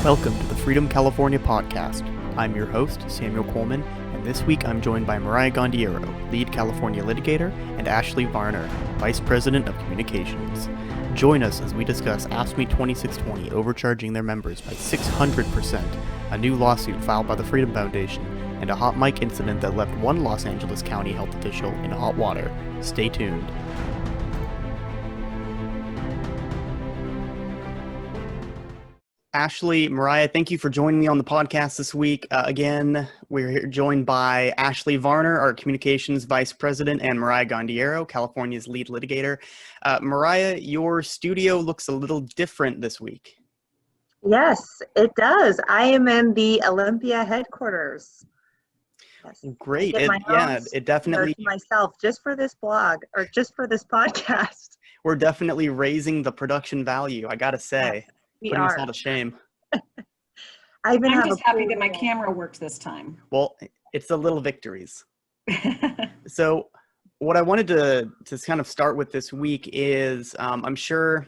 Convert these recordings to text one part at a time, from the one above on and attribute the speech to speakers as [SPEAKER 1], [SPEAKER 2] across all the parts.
[SPEAKER 1] Welcome to the Freedom California podcast. I'm your host, Samuel Coleman, and this week I'm joined by Mariah Gondeiro, lead California litigator, and Ashley Varner, vice president of communications. Join us as we discuss AFSCME 2620 overcharging their members by 600%, a new lawsuit filed by the Freedom Foundation, and a hot mic incident that left one Los Angeles County health official in hot water. Stay tuned. Ashley, Mariah, thank you for joining me on the podcast this week. Again, we're here joined by Ashley Varner, our communications vice president, and Mariah Gondeiro, California's lead litigator. Mariah, your studio looks a little different this week.
[SPEAKER 2] Yes, it does. I am in the Olympia headquarters. Yes.
[SPEAKER 1] Great. It definitely
[SPEAKER 2] myself just for this blog or just for this podcast.
[SPEAKER 1] We're definitely raising the production value, I gotta say.
[SPEAKER 2] Yes. We
[SPEAKER 1] Putting
[SPEAKER 2] are.
[SPEAKER 1] us all to shame.
[SPEAKER 3] I'm just happy that my camera worked this time.
[SPEAKER 1] Well, it's the little victories. So what I wanted to kind of start with this week is I'm sure,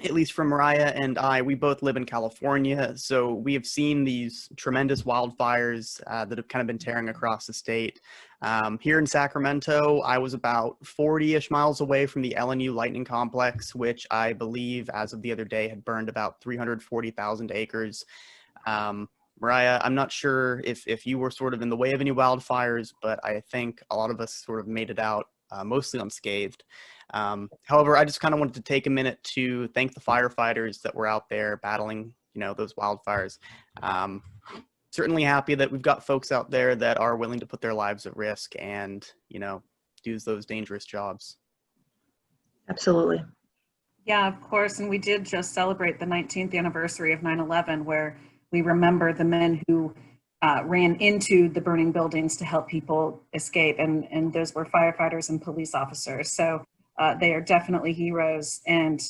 [SPEAKER 1] at least for Mariah and I, we both live in California. So we have seen these tremendous wildfires that have kind of been tearing across the state. Here in Sacramento, I was about 40-ish miles away from the LNU Lightning Complex, which I believe, as of the other day, had burned about 340,000 acres. Mariah, I'm not sure if you were sort of in the way of any wildfires, but I think a lot of us sort of made it out mostly unscathed. However, I just kind of wanted to take a minute to thank the firefighters that were out there battling, those wildfires. Certainly happy that we've got folks out there that are willing to put their lives at risk and, do those dangerous jobs.
[SPEAKER 2] Absolutely.
[SPEAKER 3] Yeah, of course. And we did just celebrate the 19th anniversary of 9/11, where we remember the men who ran into the burning buildings to help people escape. And those were firefighters and police officers. So they are definitely heroes. And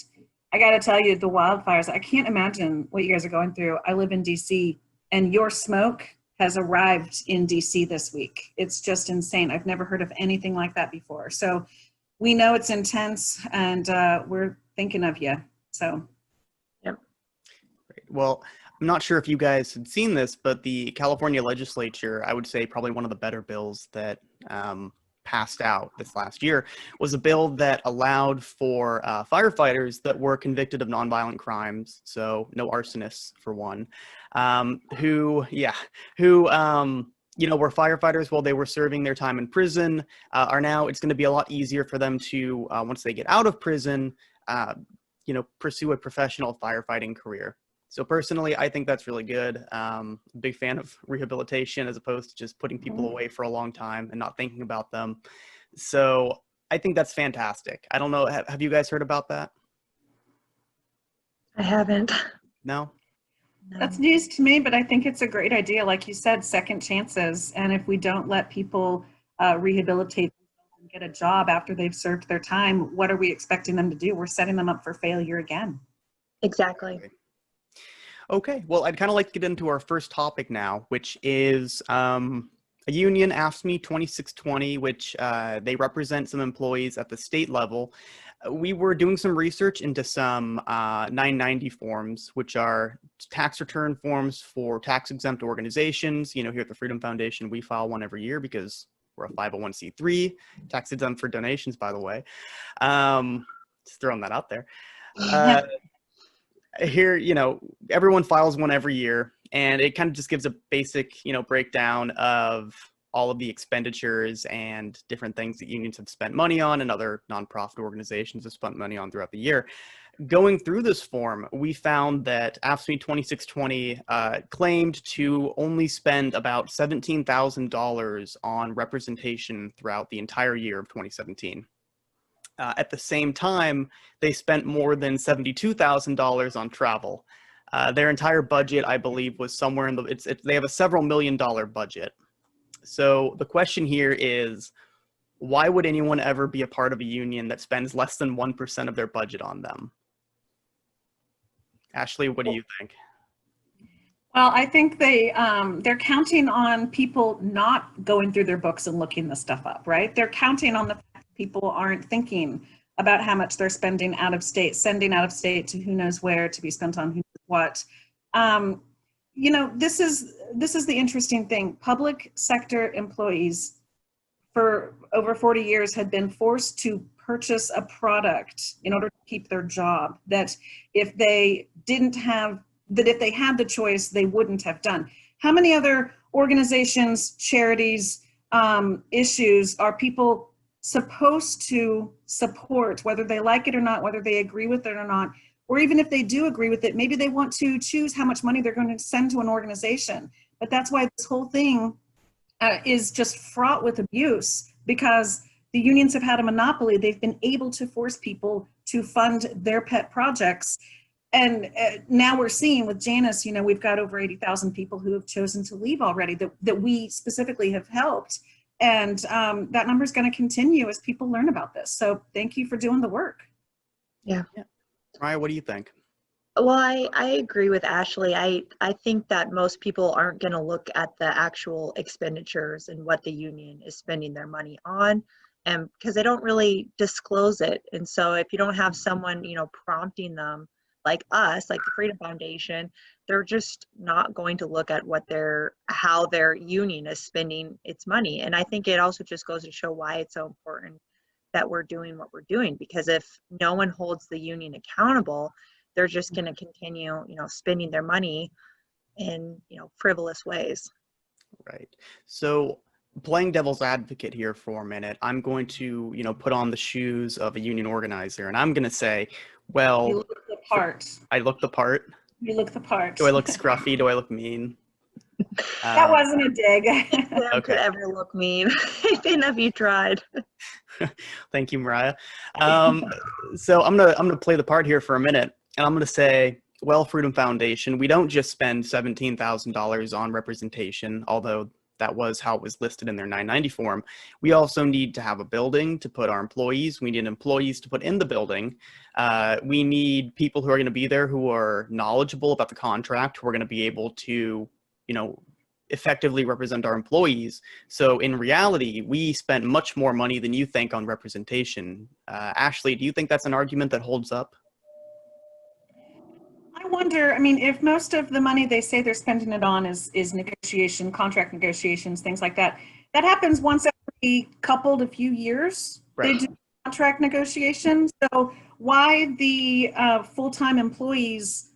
[SPEAKER 3] I got to tell you, the wildfires, I can't imagine what you guys are going through. I live in DC, and your smoke has arrived in DC this week. It's just insane. I've never heard of anything like that before. So we know it's intense, and we're thinking of you. So,
[SPEAKER 2] yep.
[SPEAKER 1] Great. Well, I'm not sure if you guys had seen this, but the California legislature, I would say probably one of the better bills that passed out this last year, was a bill that allowed for firefighters that were convicted of nonviolent crimes, so no arsonists for one, who were firefighters while they were serving their time in prison, are now, it's going to be a lot easier for them to, once they get out of prison, pursue a professional firefighting career. So personally, I think that's really good. Big fan of rehabilitation as opposed to just putting people away for a long time and not thinking about them. So I think that's fantastic. I don't know, have you guys heard about that?
[SPEAKER 2] I haven't.
[SPEAKER 1] No?
[SPEAKER 3] That's news to me, but I think it's a great idea. Like you said, second chances. And if we don't let people rehabilitate and get a job after they've served their time, what are we expecting them to do? We're setting them up for failure again.
[SPEAKER 2] Exactly.
[SPEAKER 1] Okay, well, I'd kind of like to get into our first topic now, which is a union, AFSCME 2620, which they represent some employees at the state level. We were doing some research into some 990 forms, which are tax return forms for tax-exempt organizations. Here at the Freedom Foundation, we file one every year because we're a 501c3, tax-exempt for donations, by the way. Just throwing that out there. Here, everyone files one every year, and it kind of just gives a basic, breakdown of all of the expenditures and different things that unions have spent money on and other nonprofit organizations have spent money on throughout the year. Going through this form, we found that AFSCME 2620 claimed to only spend about $17,000 on representation throughout the entire year of 2017. At the same time, they spent more than $72,000 on travel. Their entire budget, I believe, was somewhere in they have a several $million budget. So the question here is, why would anyone ever be a part of a union that spends less than 1% of their budget on them? Ashley, what do you think?
[SPEAKER 3] Well, I think they're counting on people not going through their books and looking this stuff up, right? They're counting on the fact that people aren't thinking about how much they're spending out of state, sending out of state to who knows where to be spent on who knows what. You know, this is the interesting thing. Public sector employees for over 40 years had been forced to purchase a product in order to keep their job, that if they had the choice, they wouldn't have done. How many other organizations, charities, issues are people supposed to support, whether they like it or not, whether they agree with it or not, or even if they do agree with it, maybe they want to choose how much money they're going to send to an organization. But that's why this whole thing is just fraught with abuse, because the unions have had a monopoly. They've been able to force people to fund their pet projects. And now we're seeing with Janus, you know, we've got over 80,000 people who have chosen to leave already that we specifically have helped. And that number is going to continue as people learn about this. So thank you for doing the work.
[SPEAKER 2] Yeah.
[SPEAKER 1] Mariah, what do you think?
[SPEAKER 2] Well, I agree with Ashley. I think that most people aren't going to look at the actual expenditures and what the union is spending their money on, and because they don't really disclose it. And so if you don't have someone, you know, prompting them, like us, like the Freedom Foundation, they're just not going to look at how their union is spending its money. And I think it also just goes to show why it's so important that we're doing what we're doing, because if no one holds the union accountable, they're just going to continue, you know, spending their money in, you know, frivolous ways.
[SPEAKER 1] Right. So playing devil's advocate here for a minute, I'm going to, you know, put on the shoes of a union organizer, and I'm going to say, well,
[SPEAKER 3] You look the part.
[SPEAKER 1] I look the part.
[SPEAKER 3] You look the part.
[SPEAKER 1] Do I look scruffy? Do I look mean?
[SPEAKER 3] That wasn't a dig.
[SPEAKER 2] Sam could ever look mean. Even if you tried.
[SPEAKER 1] Thank you, Mariah. So I'm gonna play the part here for a minute, and I'm gonna say, well, Freedom Foundation, we don't just spend $17,000 on representation, although that was how it was listed in their 990 form. We also need to have a building to put our employees. We need employees to put in the building. We need people who are going to be there who are knowledgeable about the contract, who are going to be able to, you know, effectively represent our employees. So in reality, we spent much more money than you think on representation. Ashley, do you think that's an argument that holds up?
[SPEAKER 3] I wonder, I mean, if most of the money they say they're spending it on is negotiation, contract negotiations, things like that, that happens once every few years.
[SPEAKER 1] Right.
[SPEAKER 3] They do contract negotiations. So why the full-time employees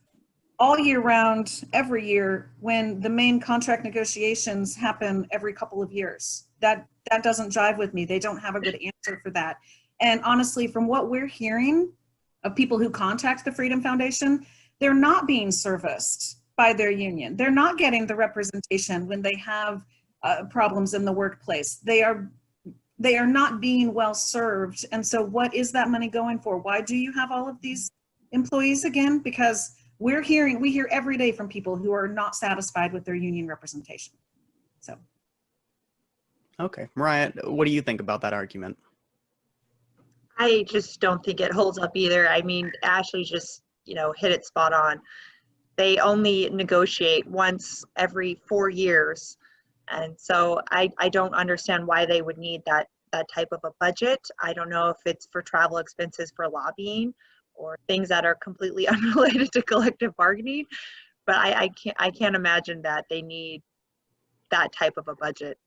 [SPEAKER 3] all year round, every year, when the main contract negotiations happen every couple of years? That doesn't jive with me. They don't have a good answer for that. And honestly, from what we're hearing of people who contact the Freedom Foundation, they're not being serviced by their union. They're not getting the representation when they have problems in the workplace. They are not being well served. And so what is that money going for? Why do you have all of these employees again? Because we hear every day from people who are not satisfied with their union representation. So.
[SPEAKER 1] Okay. Mariah, what do you think about that argument?
[SPEAKER 2] I just don't think it holds up either. I mean, Ashley just, you know, hit it spot on. They only negotiate once every 4 years. And so I don't understand why they would need that type of a budget. I don't know if it's for travel expenses for lobbying or things that are completely unrelated to collective bargaining, but I can't imagine that they need that type of a budget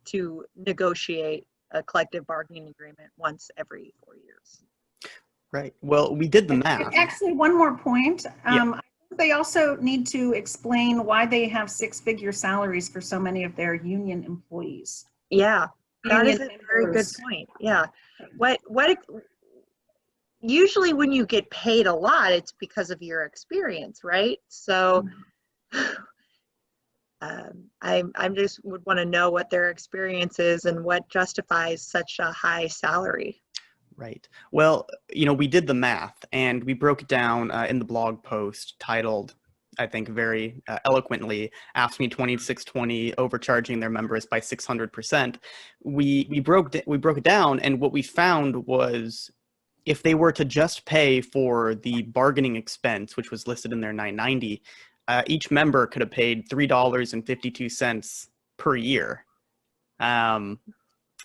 [SPEAKER 2] to negotiate a collective bargaining agreement once every 4 years.
[SPEAKER 1] Right. Well, we did the math.
[SPEAKER 3] Actually, one more point.
[SPEAKER 1] Yeah.
[SPEAKER 3] I think they also need to explain why they have six-figure salaries for so many of their union employees.
[SPEAKER 2] Yeah, that is a
[SPEAKER 3] Union
[SPEAKER 2] very good
[SPEAKER 3] members.
[SPEAKER 2] point. Yeah. Usually when you get paid a lot, it's because of your experience, right? So I just would want to know what their experience is and what justifies such a high salary.
[SPEAKER 1] Right. Well, you know, we did the math and we broke it down in the blog post titled, I think very eloquently, AFSCME 2620 overcharging their members by 600%. We broke it down, and what we found was if they were to just pay for the bargaining expense, which was listed in their 990, each member could have paid $3.52 per year.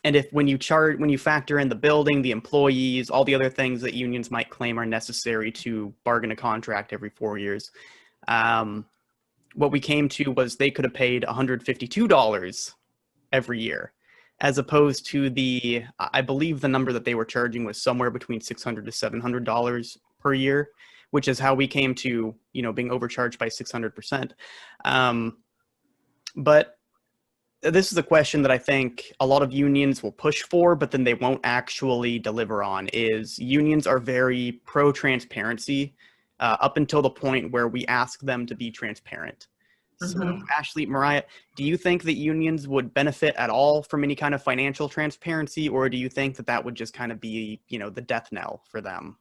[SPEAKER 1] And when you factor in the building, the employees, all the other things that unions might claim are necessary to bargain a contract every 4 years, what we came to was they could have paid $152 every year, as opposed to I believe the number that they were charging was somewhere between $600 to $700 per year, which is how we came to, being overcharged by 600%. But this is a question that I think a lot of unions will push for, but then they won't actually deliver on, is unions are very pro-transparency up until the point where we ask them to be transparent. So, Ashley, Mariah, do you think that unions would benefit at all from any kind of financial transparency, or do you think that that would just kind of be, the death knell for them?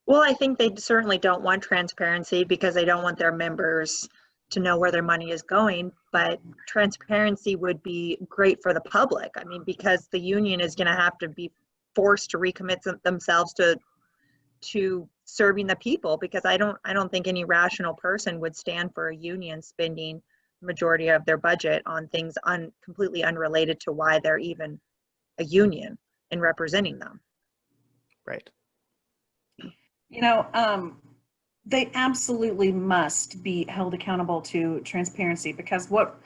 [SPEAKER 2] Well, I think they certainly don't want transparency because they don't want their members to know where their money is going, but transparency would be great for the public. I mean, because the union is going to have to be forced to recommit themselves to serving the people, because I don't think any rational person would stand for a union spending the majority of their budget on things completely unrelated to why they're even a union and representing them.
[SPEAKER 1] Right.
[SPEAKER 3] They absolutely must be held accountable to transparency, because what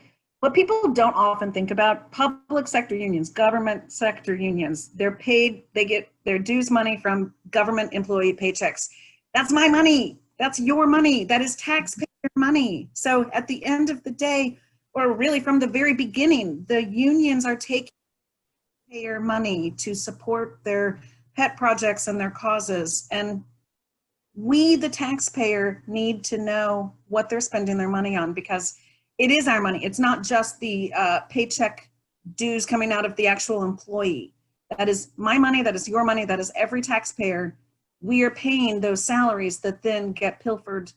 [SPEAKER 3] people don't often think about, public sector unions, government sector unions, they're paid, they get their dues money from government employee paychecks. That's my money. That's your money. That is taxpayer money. So at the end of the day, or really from the very beginning, the unions are taking taxpayer money to support their pet projects and their causes. And we, the taxpayer, need to know what they're spending their money on, because it is our money. It's not just the paycheck dues coming out of the actual employee. That is my money. That is your money. That is every taxpayer. We are paying those salaries that then get pilfered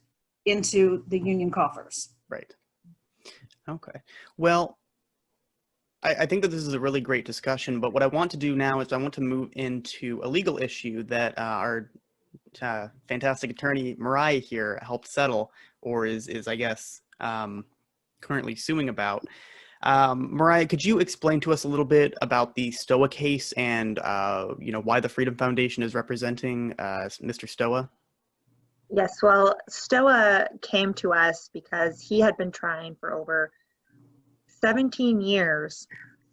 [SPEAKER 3] into the union coffers.
[SPEAKER 1] Right. Okay. Well, I think that this is a really great discussion, but what I want to do now is I want to move into a legal issue that our fantastic attorney Mariah here helped settle, or is I guess currently suing about. Mariah, could you explain to us a little bit about the Stoia case and why the Freedom Foundation is representing Mr. Stoia?
[SPEAKER 2] Yes, well, Stoia came to us because he had been trying for over 17 years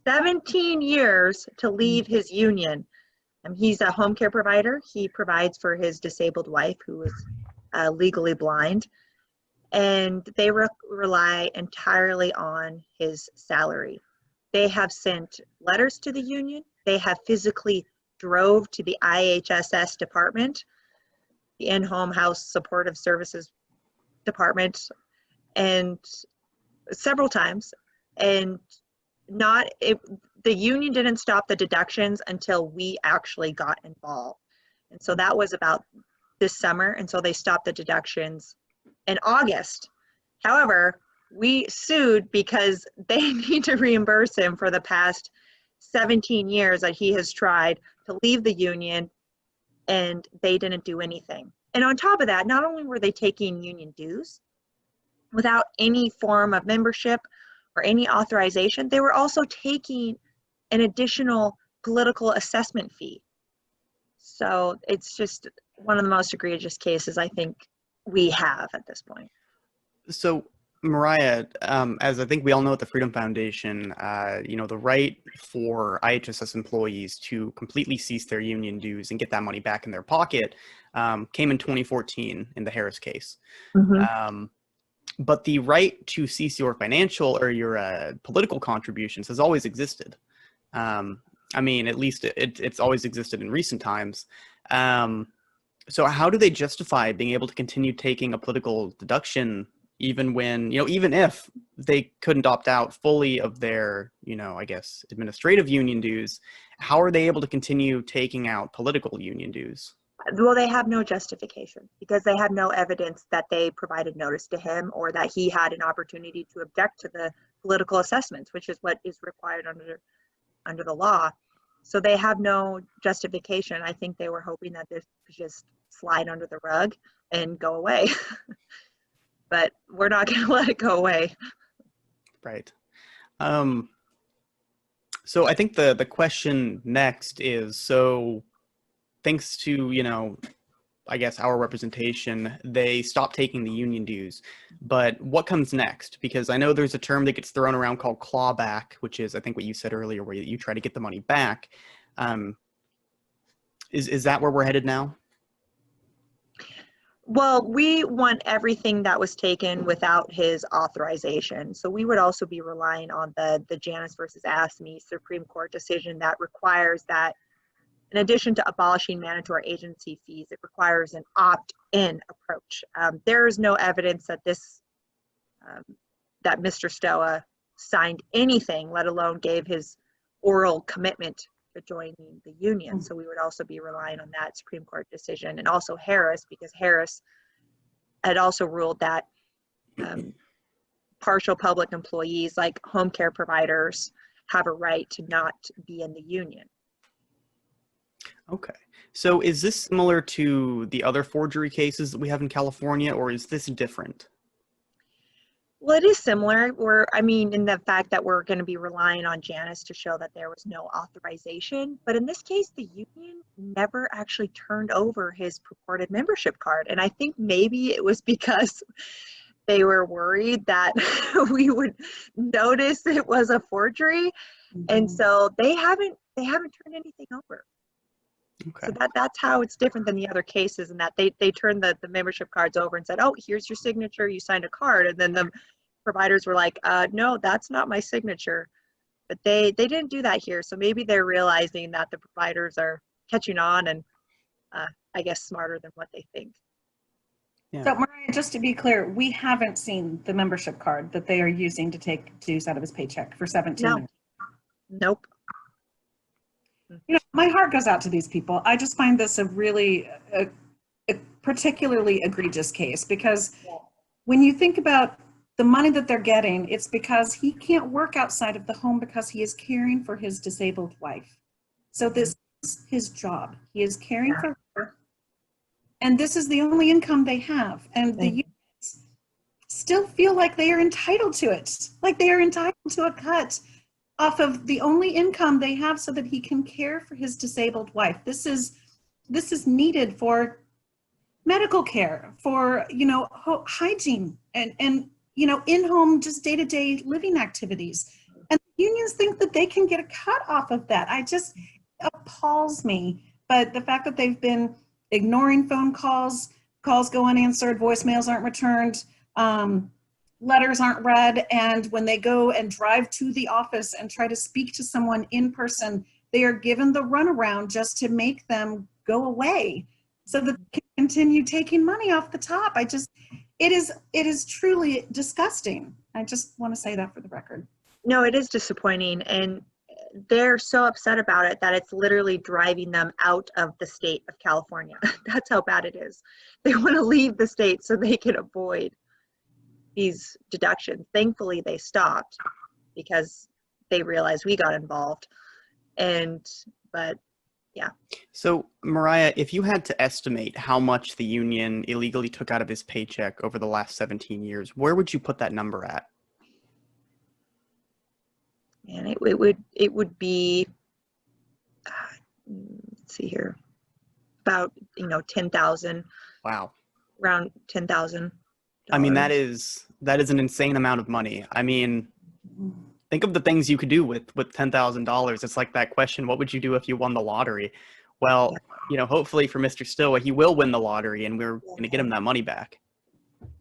[SPEAKER 2] to leave his union. He's a home care provider. He provides for his disabled wife, who is legally blind, and they rely entirely on his salary. They have sent letters to the union. They have physically drove to the IHSS department, the in-home house supportive services department, and several times, and the union didn't stop the deductions until we actually got involved. And so that was about this summer, and so they stopped the deductions in August. However, we sued because they need to reimburse him for the past 17 years that he has tried to leave the union, and they didn't do anything. And on top of that, not only were they taking union dues without any form of membership or any authorization, they were also taking an additional political assessment fee. So it's just one of the most egregious cases I think we have at this point.
[SPEAKER 1] So, Mariah, as I think we all know at the Freedom Foundation, the right for IHSS employees to completely cease their union dues and get that money back in their pocket came in 2014 in the Harris case. But the right to cease your financial or your political contributions has always existed. I mean, at least it's always existed in recent times. So how do they justify being able to continue taking a political deduction even when, even if they couldn't opt out fully of their, I guess, administrative union dues? How are they able to continue taking out political union dues?
[SPEAKER 2] Well, they have no justification because they have no evidence that they provided notice to him or that he had an opportunity to object to the political assessments, which is what is required under the law. So they have no justification. I think they were hoping that this would just slide under the rug and go away. But we're not going to let it go away.
[SPEAKER 1] Right. So I think the question next is, so thanks to, I guess, our representation, they stopped taking the union dues. But what comes next? Because I know there's a term that gets thrown around called clawback, which is, I think, what you said earlier, where you try to get the money back. Is that where we're headed now?
[SPEAKER 2] Well, we want everything that was taken without his authorization. So we would also be relying on the Janus versus AFSCME Supreme Court decision that requires that, in addition to abolishing mandatory agency fees, it requires an opt-in approach. There is no evidence that that Mr. Stoia signed anything, let alone gave his oral commitment to joining the union. So we would also be relying on that Supreme Court decision, and also Harris, because Harris had also ruled that partial public employees like home care providers have a right to not be in the union.
[SPEAKER 1] Okay. So is this similar to the other forgery cases that we have in California, or is this different?
[SPEAKER 2] Well, it is similar. In the fact that we're going to be relying on Janus to show that there was no authorization. But in this case, the union never actually turned over his purported membership card. And I think maybe it was because they were worried that we would notice it was a forgery. And so they haven't turned anything over.
[SPEAKER 1] Okay.
[SPEAKER 2] So that's how it's different than the other cases, in that they turned the membership cards over and said, oh, here's your signature, you signed a card. And then the providers were like, no, that's not my signature. But they didn't do that here. So maybe they're realizing that the providers are catching on and I guess smarter than what they think.
[SPEAKER 1] Yeah.
[SPEAKER 3] So Mariah, just to be clear, we haven't seen the membership card that they are using to take dues out of his paycheck for 17
[SPEAKER 2] No.
[SPEAKER 3] years.
[SPEAKER 2] Nope.
[SPEAKER 3] You know, my heart goes out to these people. I just find this a really, a particularly egregious case, because when you think about the money that they're getting, it's because he can't work outside of the home because he is caring for his disabled wife. So this is his job. He is caring for her, and this is the only income they have. And the unions still feel like they are entitled to it, like they are entitled to a cut off of the only income they have so that he can care for his disabled wife. This is needed for medical care, for, hygiene and in-home, just day-to-day living activities. And unions think that they can get a cut off of that. It appalls me. But the fact that they've been ignoring phone calls go unanswered, voicemails aren't returned, letters aren't read, and when they go and drive to the office and try to speak to someone in person, they are given the runaround just to make them go away so that they can continue taking money off the top. It is truly disgusting. I just want to say that for the record.
[SPEAKER 2] No, it is disappointing, and they're so upset about it that it's literally driving them out of the state of California. That's how bad it is. They want to leave the state so they can avoid these deductions. Thankfully, they stopped because they realized we got involved. But yeah.
[SPEAKER 1] So Mariah, if you had to estimate how much the union illegally took out of his paycheck over the last 17 years, where would you put that number at?
[SPEAKER 2] And it would be, let's see here, about 10,000.
[SPEAKER 1] Wow.
[SPEAKER 2] Around 10,000.
[SPEAKER 1] I mean, that is an insane amount of money. I mean, think of the things you could do with $10,000. It's like that question, what would you do if you won the lottery? Well, hopefully for Mr. Stoia, he will win the lottery and we're going to get him that money back.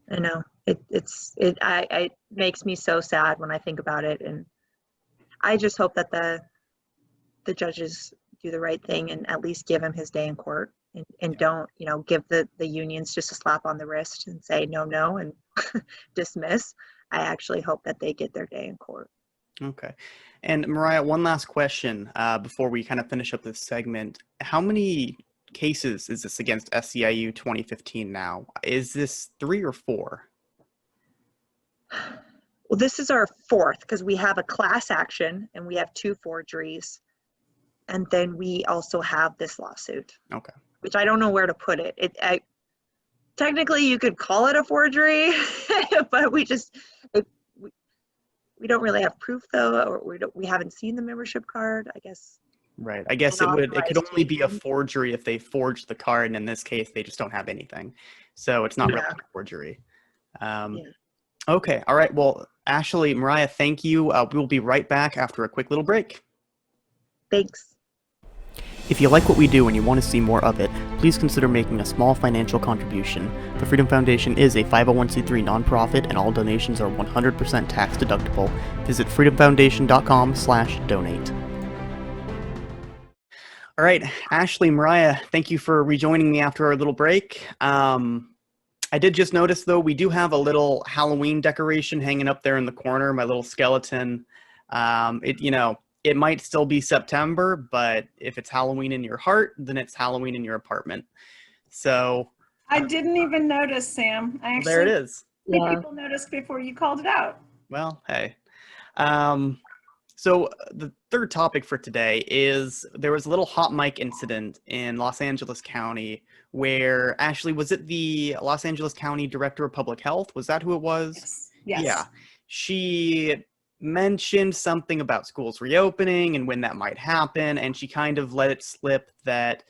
[SPEAKER 2] I know. It makes me so sad when I think about it. And I just hope that the judges do the right thing and at least give him his day in court. And don't, give the unions just a slap on the wrist and say no and dismiss. I actually hope that they get their day in court.
[SPEAKER 1] Okay. And Mariah, one last question before we kind of finish up this segment. How many cases is this against SEIU 2015 now? Is this 3 or 4?
[SPEAKER 2] Well, this is our 4th because we have a class action and we have 2 forgeries. And then we also have this lawsuit.
[SPEAKER 1] Okay.
[SPEAKER 2] Which I don't know where to put it. Technically, you could call it a forgery, but we don't really have proof though, or we haven't seen the membership card. I guess
[SPEAKER 1] Right. I guess it could
[SPEAKER 2] Unauthorized
[SPEAKER 1] only be a
[SPEAKER 2] taking.
[SPEAKER 1] forgery if they forged the card, and in this case, they just don't have anything. So it's not really
[SPEAKER 2] Yeah.
[SPEAKER 1] a forgery. Um,
[SPEAKER 2] Yeah.
[SPEAKER 1] okay. All right. Well, Ashley, Mariah, thank you. We will be right back after a quick little break.
[SPEAKER 2] Thanks.
[SPEAKER 1] If you like what we do and you want to see more of it, please consider making a small financial contribution. The Freedom Foundation is a 501c3 nonprofit, and all donations are 100% tax deductible. Visit freedomfoundation.com/donate. All right, Ashley, Mariah, thank you for rejoining me after our little break. I did just notice, though, we do have a little Halloween decoration hanging up there in the corner, my little skeleton. It might still be September, but if it's Halloween in your heart, then it's Halloween in your apartment. So
[SPEAKER 3] I didn't even notice, Sam. I
[SPEAKER 1] there it
[SPEAKER 3] actually
[SPEAKER 1] is.
[SPEAKER 2] Yeah.
[SPEAKER 3] people noticed before you called it out.
[SPEAKER 1] Well, hey. So the third topic for today is there was a little hot mic incident in Los Angeles County where, Ashley, was it the Los Angeles County Director of Public Health? Was that who it was?
[SPEAKER 3] Yes. Yes.
[SPEAKER 1] Yeah. She mentioned something about schools reopening and when that might happen, and she kind of let it slip that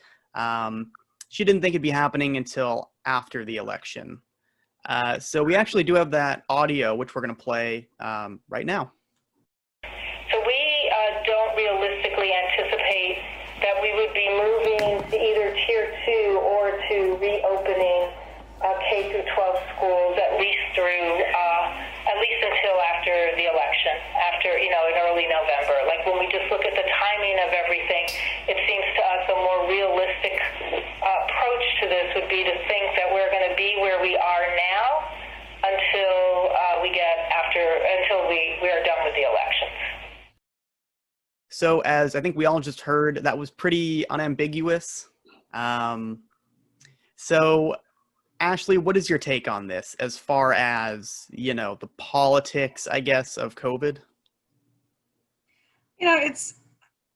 [SPEAKER 1] she didn't think it'd be happening until after the election. So we actually do have that audio, which we're going to play right now.
[SPEAKER 4] So we don't realistically anticipate that we would be moving to either Tier 2 or to reopening K through 12 schools at least until after the election, in early November. Like when we just look at the timing of everything, it seems to us a more realistic approach to this would be to think that we're going to be where we are now until we are done with the elections.
[SPEAKER 1] So as I think we all just heard, that was pretty unambiguous. So Ashley, what is your take on this as far as, the politics, I guess, of COVID?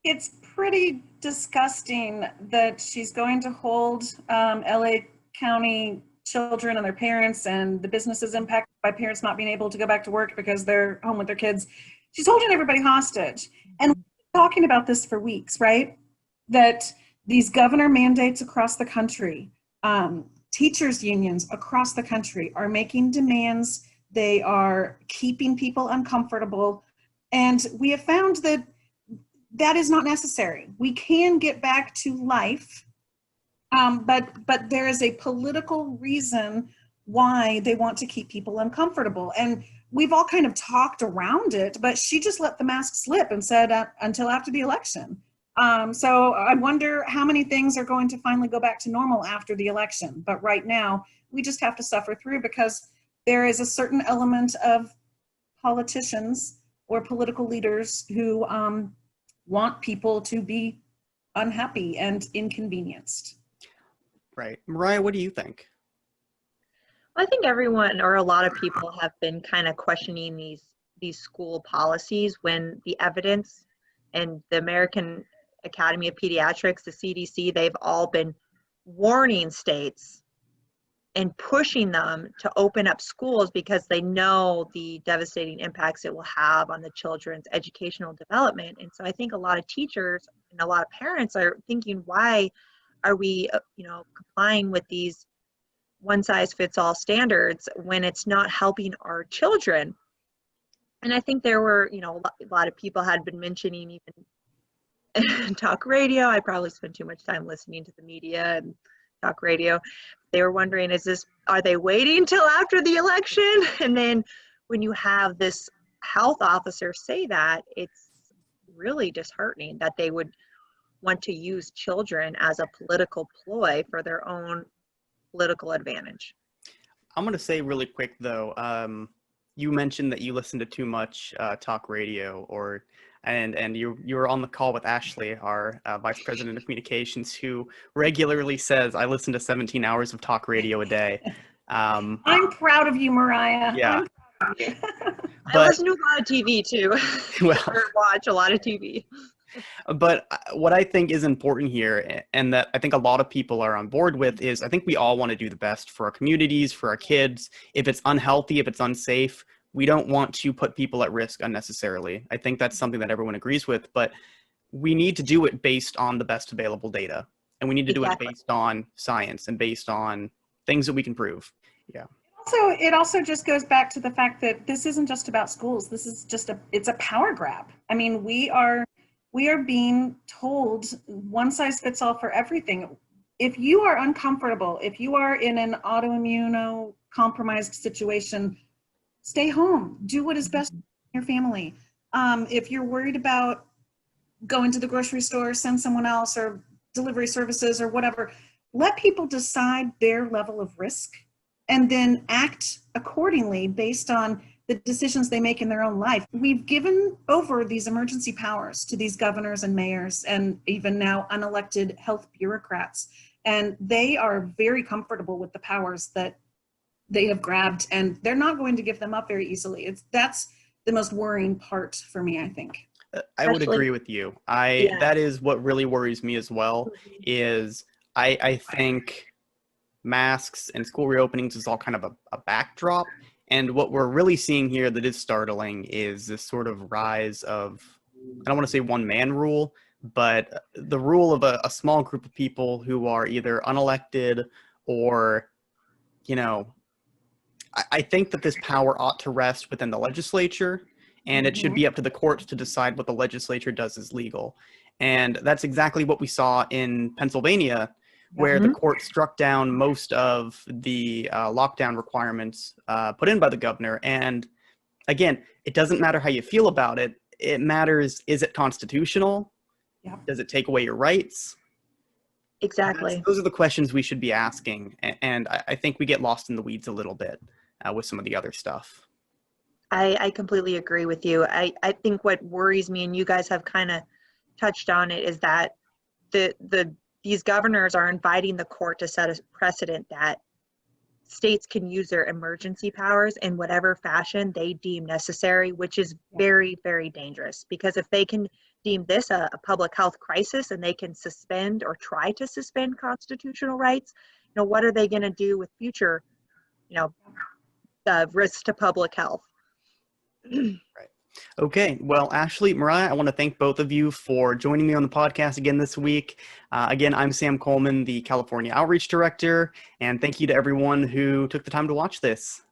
[SPEAKER 3] It's pretty disgusting that she's going to hold LA County children and their parents and the businesses impacted by parents not being able to go back to work because they're home with their kids. She's holding everybody hostage. And we've been talking about this for weeks, right? That these governor mandates across the country, teachers unions across the country are making demands. They are keeping people uncomfortable. And we have found that that is not necessary. We can get back to life, but there is a political reason why they want to keep people uncomfortable. And we've all kind of talked around it, but she just let the mask slip and said until after the election. So I wonder how many things are going to finally go back to normal after the election. But right now, we just have to suffer through because there is a certain element of politicians or political leaders who want people to be unhappy and inconvenienced.
[SPEAKER 1] Right. Mariah, what do you think?
[SPEAKER 2] I think everyone or a lot of people have been kind of questioning these school policies when the evidence and the American Academy of Pediatrics, the CDC, they've all been warning states and pushing them to open up schools because they know the devastating impacts it will have on the children's educational development. And so I think a lot of teachers and a lot of parents are thinking, why are we, complying with these one-size-fits-all standards when it's not helping our children? And I think there were, a lot of people had been mentioning even talk radio. I probably spent too much time listening to the media and talk radio. They were wondering, are they waiting till after the election? And then when you have this health officer say that, it's really disheartening that they would want to use children as a political ploy for their own political advantage.
[SPEAKER 1] I'm going to say really quick, though, you mentioned that you listen to too much talk radio, and you were on the call with Ashley, our Vice President of Communications, who regularly says, I listen to 17 hours of talk radio a day.
[SPEAKER 3] I'm proud of you, Mariah.
[SPEAKER 1] Yeah.
[SPEAKER 3] I'm proud of you.
[SPEAKER 2] I listen to a lot of TV too.
[SPEAKER 1] Well,
[SPEAKER 2] or watch a lot of TV.
[SPEAKER 1] But what I think is important here, and that I think a lot of people are on board with, is I think we all want to do the best for our communities, for our kids. If it's unhealthy, if it's unsafe, we don't want to put people at risk unnecessarily. I think that's something that everyone agrees with. But we need to do it based on the best available data. And we need to do it
[SPEAKER 2] Exactly.
[SPEAKER 1] based on science and based on things that we can prove. Yeah.
[SPEAKER 3] So it also just goes back to the fact that this isn't just about schools. This is just it's a power grab. I mean, we are being told one size fits all for everything. If you are uncomfortable, if you are in an autoimmunocompromised situation, stay home. Do what is best for your family. If you're worried about going to the grocery store, send someone else, or delivery services or whatever, let people decide their level of risk and then act accordingly based on the decisions they make in their own life. We've given over these emergency powers to these governors and mayors and even now unelected health bureaucrats. And they are very comfortable with the powers that they have grabbed, and they're not going to give them up very easily. That's the most worrying part for me, I think.
[SPEAKER 1] I would agree with you. That is what really worries me as well, is I think masks and school reopenings is all kind of a backdrop. And what we're really seeing here that is startling is this sort of rise of, I don't want to say one man rule, but the rule of a small group of people who are either unelected or, you know, I think that this power ought to rest within the legislature, and it should be up to the courts to decide what the legislature does is legal. And that's exactly what we saw in Pennsylvania, where the court struck down most of the lockdown requirements put in by the governor. And again, it doesn't matter how you feel about it. It matters, is it constitutional?
[SPEAKER 3] Yeah.
[SPEAKER 1] Does it take away your rights?
[SPEAKER 2] Exactly.
[SPEAKER 1] Those are the questions we should be asking. And I think we get lost in the weeds a little bit with some of the other stuff.
[SPEAKER 2] I completely agree with you. I think what worries me, and you guys have kind of touched on it, is that these governors are inviting the court to set a precedent that states can use their emergency powers in whatever fashion they deem necessary, which is very, very dangerous. Because if they can deem this a public health crisis and they can suspend or try to suspend constitutional rights, you know, what are they going to do with future, you know, risks to public health?
[SPEAKER 1] Right. Okay. Well, Ashley, Mariah, I want to thank both of you for joining me on the podcast again this week. Again, I'm Sam Coleman, the California Outreach Director, and thank you to everyone who took the time to watch this.